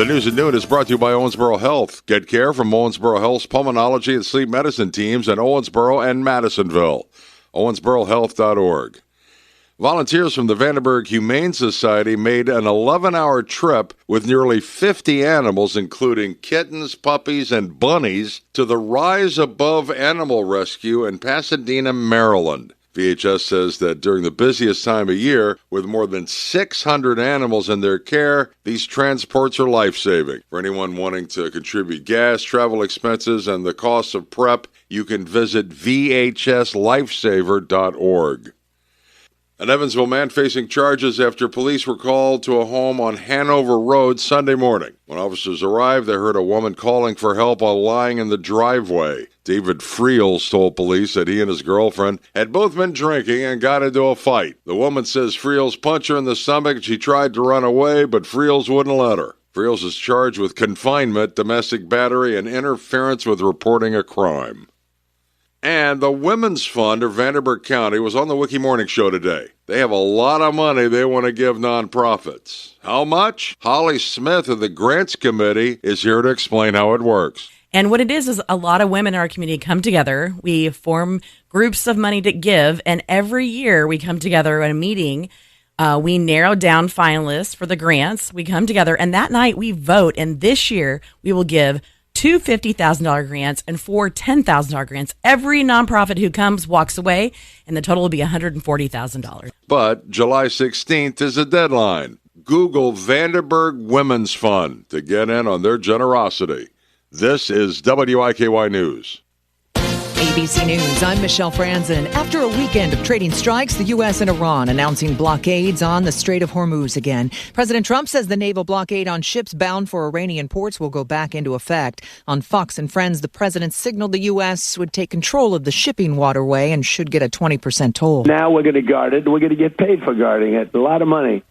The news at noon is brought to you by Owensboro Health. Get care from Owensboro Health's pulmonology and sleep medicine teams in Owensboro and Madisonville. OwensboroHealth.org. Volunteers from the Vanderburgh Humane Society made an 11-hour trip with nearly 50 animals, including kittens, puppies, and bunnies, to the Rise Above Animal Rescue in Pasadena, Maryland. VHS says that during the busiest time of year, with more than 600 animals in their care, these transports are life-saving. For anyone wanting to contribute gas, travel expenses, and the cost of prep, you can visit vhslifesaver.org. An Evansville man facing charges after police were called to a home on Hanover Road Sunday morning. When officers arrived, they heard a woman calling for help while lying in the driveway. David Friels told police that he and his girlfriend had both been drinking and got into a fight. The woman says Friels punched her in the stomach and she tried to run away, but Friels wouldn't let her. Friels is charged with confinement, domestic battery, and interference with reporting a crime. And the Women's Fund of Vanderburgh County was on the Wiki Morning Show today. They have a lot of money they want to give nonprofits. How much? Holly Smith of the Grants Committee is here to explain how it works. And what it is a lot of women in our community come together. We form groups of money to give, and every year we come together at a meeting. We narrow down finalists for the grants. We come together, and that night we vote, and this year we will give 2 $50,000 grants and 4 $10,000 grants. Every nonprofit who comes walks away, and the total will be $140,000. But July 16th is the deadline. Google Vanderburgh Women's Fund to get in on their generosity. This is WIKY News. ABC News, I'm Michelle Franzen. After a weekend of trading strikes, the U.S. and Iran announcing blockades on the Strait of Hormuz again. President Trump says the naval blockade on ships bound for Iranian ports will go back into effect. On Fox and Friends, the president signaled the U.S. would take control of the shipping waterway and should get a 20% toll. Now we're going to guard it. We're going to get paid for guarding it. A lot of money.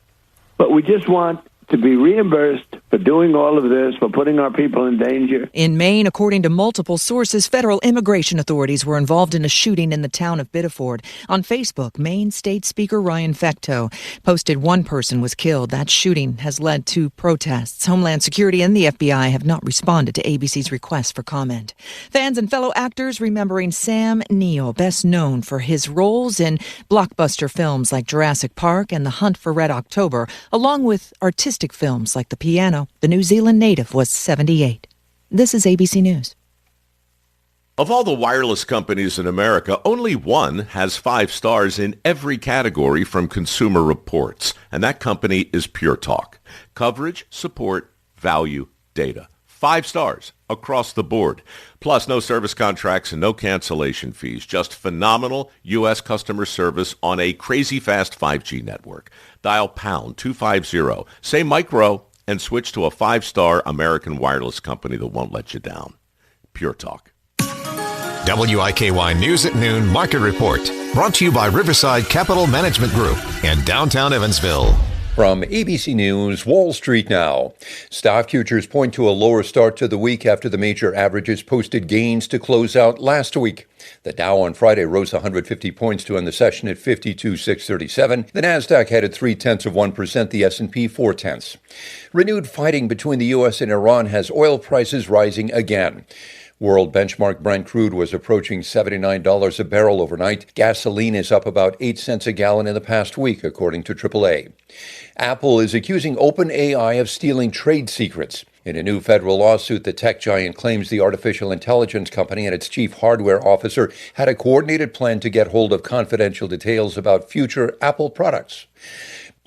But we just want to be reimbursed for doing all of this, for putting our people in danger. In Maine, according to multiple sources, federal immigration authorities were involved in a shooting in the town of Biddeford. On Facebook, Maine State Speaker Ryan Fecteau posted one person was killed. That shooting has led to protests. Homeland Security and the FBI have not responded to ABC's request for comment. Fans and fellow actors remembering Sam Neill, best known for his roles in blockbuster films like Jurassic Park and The Hunt for Red October, along with artistic films like The Piano. The New Zealand native was 78. This is ABC News. Of all the wireless companies in America, only one has 5 stars in every category from Consumer Reports, and that company is Pure Talk. Coverage, support, value, data. 5 stars across the board. Plus, no service contracts and no cancellation fees. Just phenomenal U.S. customer service on a crazy fast 5G network. Dial pound 250, say micro, and switch to a 5-star American wireless company that won't let you down. Pure Talk. WIKY News at Noon Market Report. Brought to you by Riverside Capital Management Group in downtown Evansville. From ABC News, Wall Street now. Stock futures point to a lower start to the week after the major averages posted gains to close out last week. The Dow on Friday rose 150 points to end the session at 52,637. The Nasdaq headed 0.3%, the S&P 0.4. Renewed fighting between the U.S. and Iran has oil prices rising again. World benchmark Brent crude was approaching $79 a barrel overnight. Gasoline is up about 8 cents a gallon in the past week, according to AAA. Apple is accusing OpenAI of stealing trade secrets. In a new federal lawsuit, the tech giant claims the artificial intelligence company and its chief hardware officer had a coordinated plan to get hold of confidential details about future Apple products.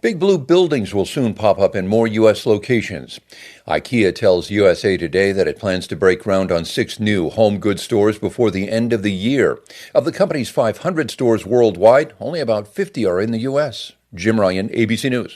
Big blue buildings will soon pop up in more U.S. locations. IKEA tells USA Today that it plans to break ground on 6 new home goods stores before the end of the year. Of the company's 500 stores worldwide, only about 50 are in the U.S. Jim Ryan, ABC News.